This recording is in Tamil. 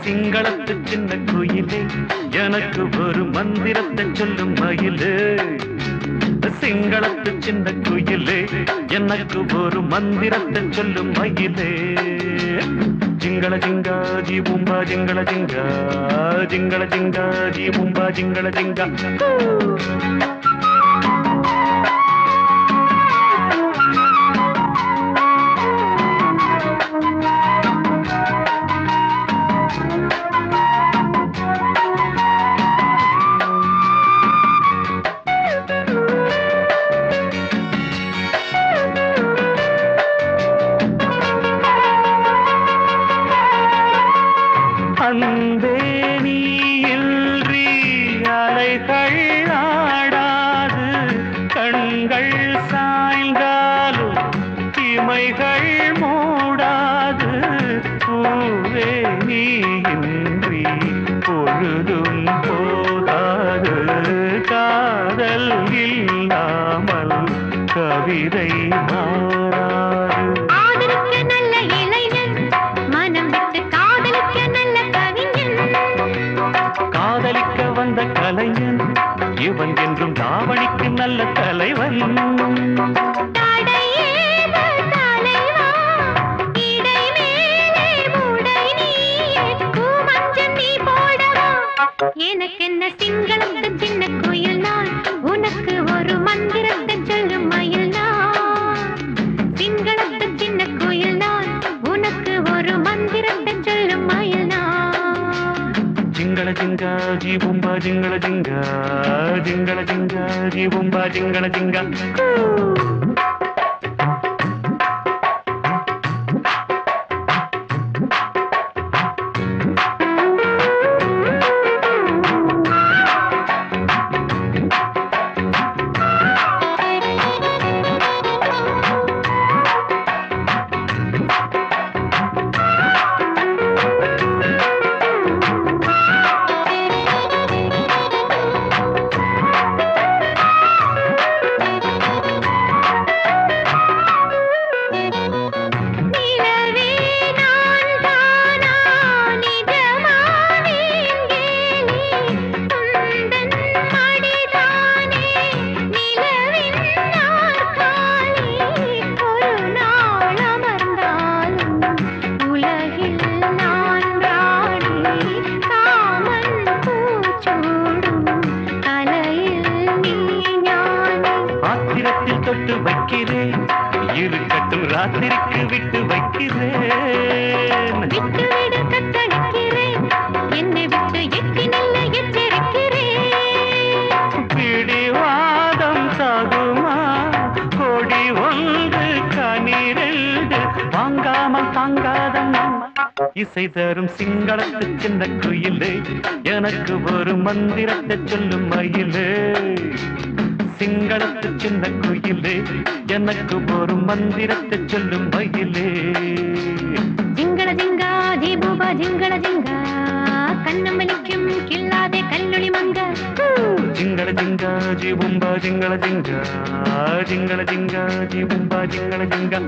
சிங்களத்து சின்ன குயிலே எனக்கு ஒரு மந்திரத்தை சொல்லும் மயிலே. சிங்களத்து சின்ன குயிலே எனக்கு ஒரு மந்திரத்தை சொல்லும் மயிலே. ஜிங்கள ஜிங்கா ஜி பூம்பா ஜிங்கள ஜிங்கா, ஜிங்கள ஜிங்கா ஜி பூம்பா ஜிங்கள ஜிங்கா. அன்பே நீ இன்றி அலைகள் ஆடாது, கண்கள் சாய்ந்தாலும் இமைகள் மூடாது. பூவே நீ இன்றி பொழுதும் போதாது, காதல் இல்லாமல் கவிதை மாறாது. காதலிக்க வந்த கலைஞன் இவன் என்றும் தாவணிக்கு நல்ல தலைவன். எனக்கென்ன சிங்களத்து சின்ன குயில் நான், உனக்கு ஒரு மந்திரத்தை சொல்லும் மயில் நான். சிங்களத்து சின்ன குயில் நான், உனக்கு ஒரு மந்திரத்தை சொல்லும் மயில் நான். ஜிங்கள ஜிங்கா ஜி பூம்பா ஜிங்கள ஜிங்கா, ஜிங்கள ஜிங்கா ஜி பூம்பா ஜிங்கள ஜிங்கா. தொட்டு வைக்கிறேன், இருக்கட்டும் ராத்திரிக்கு விட்டு வைக்கிறேன். விட்டுவிட கட்டளிக்கிறேன், என்னை விட்டு எட்டி நில்ல எச்சரிக்கிறேன். பிடிவாதம் சாகுமா, கொடி ஒன்று கனிரெண்டு வாங்காமல் தாங்காத நம்ம. இசை தரும் சிங்களத்து சின்ன குயிலே எனக்கு ஒரு மந்திரத்தை சொல்லும் மயிலே. சிங்களத்து சின்ன குயிலே எனக்கு ஒரு மந்திரத்தை சொல்லும் மயிலே. ஜிங்கள ஜிங்கா ஜி பூபா ஜிங்கள ஜிங்கா, கண்ணமணிக்கும் கில்லாதே கல்லொளி மங்க. ஜிங்கள ஜிங்கா ஜி பூம்பா ஜிங்கள ஜிங்கா, ஜிங்கள ஜிங்கா ஜி பூம்பா ஜிங்கள ஜிங்கா.